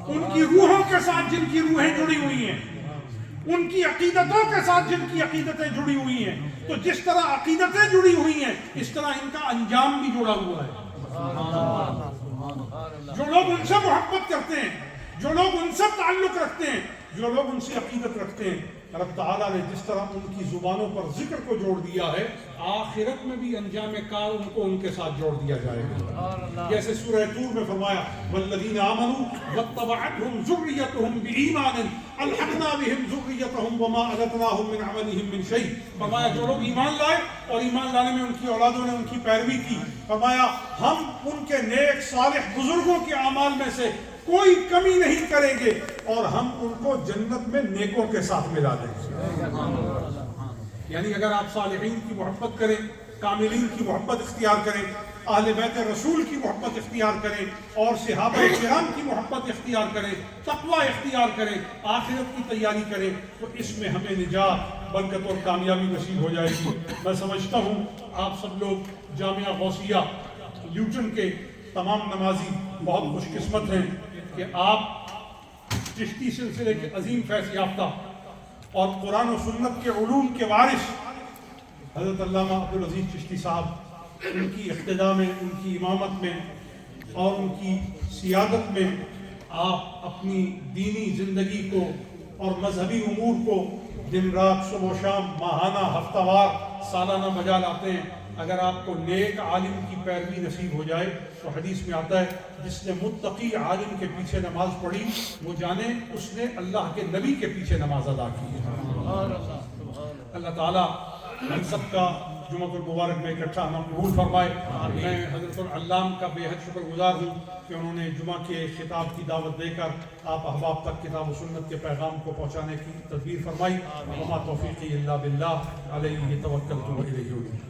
ان کی روحوں کے ساتھ جن کی روحیں جڑی ہوئی ہیں، ان کی عقیدتوں کے ساتھ جن کی عقیدتیں جڑی ہوئی ہیں، تو جس طرح عقیدتیں جڑی ہوئی ہیں اس طرح ان کا انجام بھی جڑا ہوا ہے۔ جو لوگ ان سے محبت کرتے ہیں، جو لوگ ان سے تعلق رکھتے ہیں، جو لوگ ان سے عقیدت رکھتے ہیں، رب تعالیٰ نے جس طرح ان کی زبانوں پر ذکر کو جوڑ دیا ہے، آخرت میں بھی انجام کار ان کو ان کے ساتھ جوڑ دیا جائے گا۔ جیسے سورہ طور میں فرمایا والذین آمنوا واتبعتهم ذریتهم بإیمان الحقنا بهم ذریتهم وما ألتناهم من عملهم من شیء۔ فرمایا جو لوگ ایمان لائے اور ایمان لانے میں ان کی اولادوں نے ان کی پیروی کی، فرمایا ہم ان کے نیک صالح بزرگوں کے اعمال میں سے کوئی کمی نہیں کریں گے اور ہم ان کو جنت میں نیکوں کے ساتھ ملا دیں گے۔ یعنی اگر آپ صالحین کی محبت کریں، کاملین کی محبت اختیار کریں، اہل بیت رسول کی محبت اختیار کریں اور صحابہ کرام کی محبت اختیار کریں، تقوی اختیار کریں، آخرت کی تیاری کریں، تو اس میں ہمیں نجات، برکت اور کامیابی نصیب ہو جائے گی۔ میں سمجھتا ہوں آپ سب لوگ جامعہ غوثیہ لیوٹن کے تمام نمازی بہت خوش قسمت ہیں کہ آپ چشتی سلسلے کے عظیم فیض یافتہ اور قرآن و سنت کے علوم کے وارث حضرت علامہ عبدالعزیز چشتی صاحب، ان کی اقتداء میں، ان کی امامت میں اور ان کی سیادت میں آپ اپنی دینی زندگی کو اور مذہبی امور کو دن رات، صبح و شام، ماہانہ، ہفتہ وار، سالانہ بجا لاتے ہیں۔ اگر آپ کو نیک عالم کی پیروی نصیب ہو جائے تو حدیث میں آتا ہے جس نے متقی عالم کے پیچھے نماز پڑھی وہ جانے اس نے اللہ کے نبی کے پیچھے نماز ادا کی ہے۔ اللہ تعالیٰ ہم سب کا جمعہ المبارک میں اکٹھا مقبول فرمائے۔ میں حضرت العلام کا بے حد شکر گزار ہوں کہ انہوں نے جمعہ کے خطاب کی دعوت دے کر آپ احباب تک کتاب و سنت کے پیغام کو پہنچانے کی تدبیر فرمائی۔ وما توفیقی الا باللہ علیہ توکلت و الیہ انیب۔